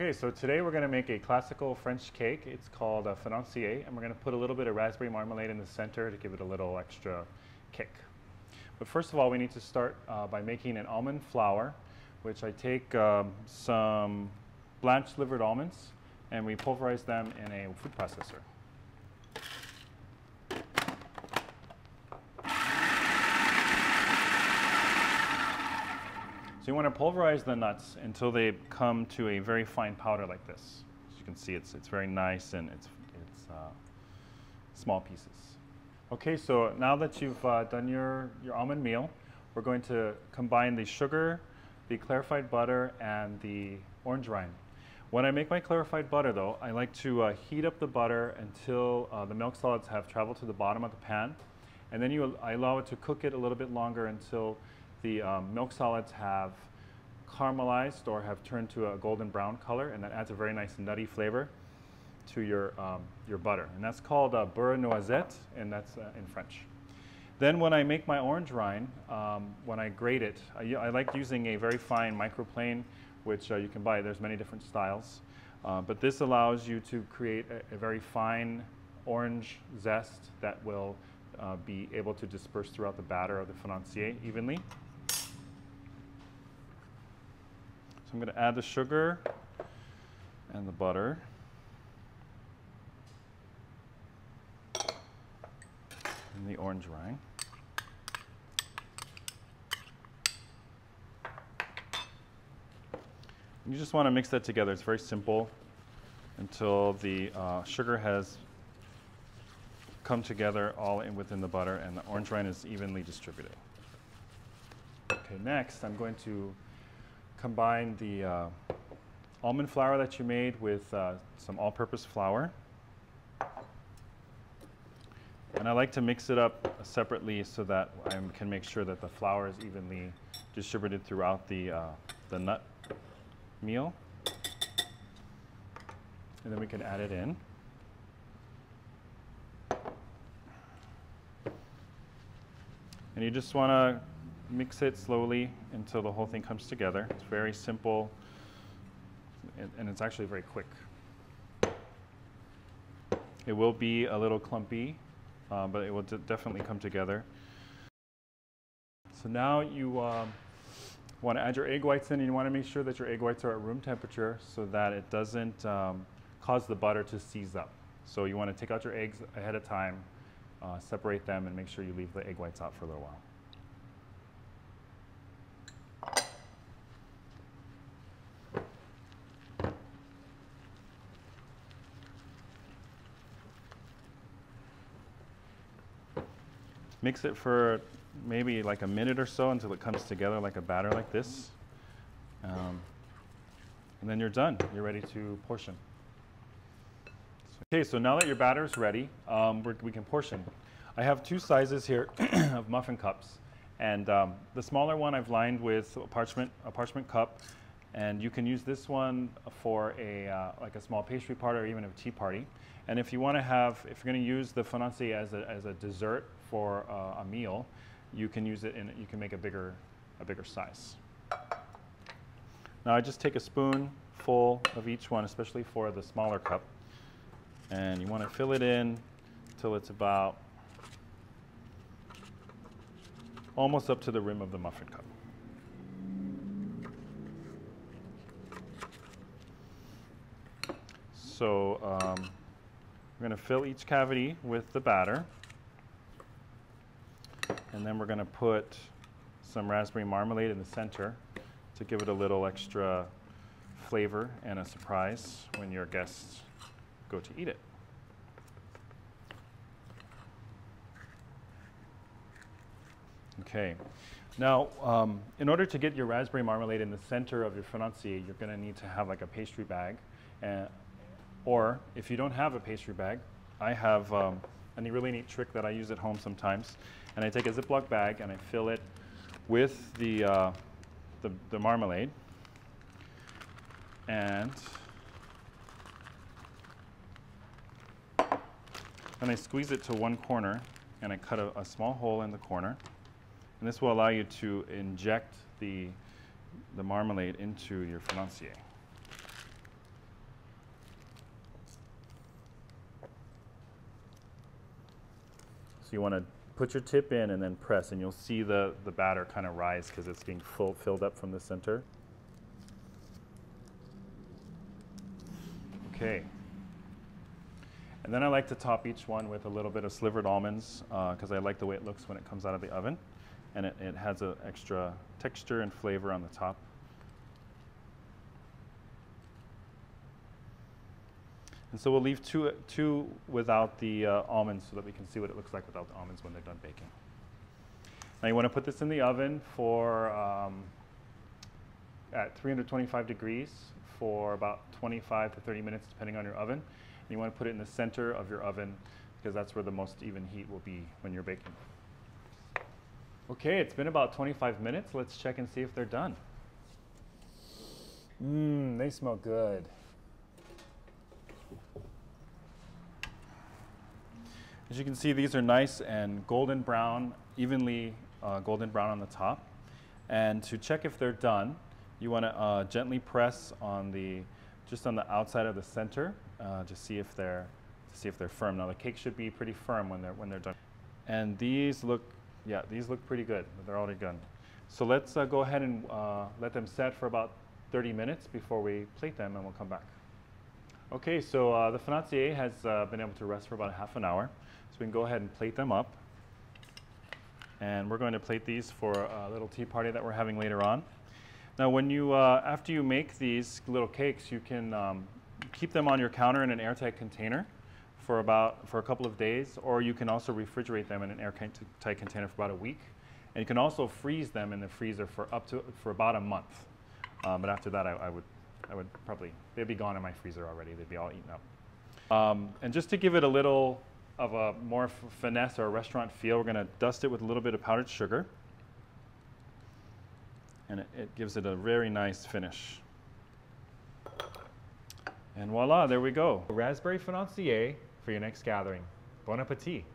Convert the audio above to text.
Okay, so today we're going to make a classical French cake. It's called a Financier, and we're going to put a little bit of raspberry marmalade in the center to give it a little extra kick. But first of all, we need to start by making an almond flour, which I take some blanched livered almonds, and we pulverize them in a food processor. So you want to pulverize the nuts until they come to a very fine powder like this. As you can see, it's very nice and it's small pieces. Okay, so now that you've done your almond meal, we're going to combine the sugar, the clarified butter, and the orange rind. When I make my clarified butter, though, I like to heat up the butter until the milk solids have traveled to the bottom of the pan, and then I allow it to cook it a little bit longer until the milk solids have caramelized or have turned to a golden brown color, and that adds a very nice nutty flavor to your butter. And that's called beurre noisette, and that's in French. Then when I make my orange rind, when I grate it, I like using a very fine microplane, which you can buy. There's many different styles. But this allows you to create a very fine orange zest that will be able to disperse throughout the batter of the Financier evenly. So I'm going to add the sugar and the butter. And the orange rind. You just want to mix that together. It's very simple until the sugar has come together all within the butter and the orange rind is evenly distributed. Okay, next I'm going to combine the almond flour that you made with some all-purpose flour. And I like to mix it up separately so that I can make sure that the flour is evenly distributed throughout the nut meal. And then we can add it in. And you just want to mix it slowly until the whole thing comes together. It's very simple, and it's actually very quick. It will be a little clumpy, but it will definitely come together. So now you want to add your egg whites in, and you want to make sure that your egg whites are at room temperature so that it doesn't cause the butter to seize up. So you want to take out your eggs ahead of time, separate them, and make sure you leave the egg whites out for a little while. Mix it for maybe like a minute or so until it comes together like a batter like this. And then you're done. You're ready to portion. Okay, so now that your batter is ready, we can portion. I have two sizes here of muffin cups. And the smaller one I've lined with a parchment cup. And you can use this one for like a small pastry party or even a tea party. And if you want to if you're going to use the Financier as a dessert for a meal, you can use it you can make a bigger size. Now I just take a spoonful of each one, especially for the smaller cup, and you want to fill it in till it's about almost up to the rim of the muffin cup. So we're going to fill each cavity with the batter. And then we're going to put some raspberry marmalade in the center to give it a little extra flavor and a surprise when your guests go to eat it. Okay. Now, in order to get your raspberry marmalade in the center of your Financier, you're going to need to have like a pastry bag. Or if you don't have a pastry bag, I have a really neat trick that I use at home sometimes. And I take a Ziploc bag and I fill it with the marmalade. And then I squeeze it to one corner and I cut a small hole in the corner. And this will allow you to inject the marmalade into your Financier. So you want to put your tip in and then press, and you'll see the batter kind of rise because it's being filled up from the center. Okay. And then I like to top each one with a little bit of slivered almonds because I like the way it looks when it comes out of the oven. And it has an extra texture and flavor on the top. And so we'll leave two without the almonds so that we can see what it looks like without the almonds when they're done baking. Now you want to put this in the oven for at 325 degrees for about 25 to 30 minutes depending on your oven. And you want to put it in the center of your oven because that's where the most even heat will be when you're baking. Okay, it's been about 25 minutes. Let's check and see if they're done. They smell good. As you can see, these are nice and golden brown, evenly golden brown on the top. And to check if they're done, you want to gently press on just on the outside of the center to see if they're firm. Now the cake should be pretty firm when they're done. And these look pretty good. They're already done. So let's go ahead and let them set for about 30 minutes before we plate them, and we'll come back. Okay, so the Financier has been able to rest for about half an hour. So we can go ahead and plate them up. And we're going to plate these for a little tea party that we're having later on. Now when you, after you make these little cakes, you can keep them on your counter in an airtight container for a couple of days, or you can also refrigerate them in an airtight container for about a week. And you can also freeze them in the freezer for about a month. But after that, I would probably, they'd be gone in my freezer already. They'd be all eaten up. And just to give it a little of a more finesse or a restaurant feel, we're going to dust it with a little bit of powdered sugar. And it gives it a very nice finish. And voila, there we go. Raspberry Financier for your next gathering. Bon appetit.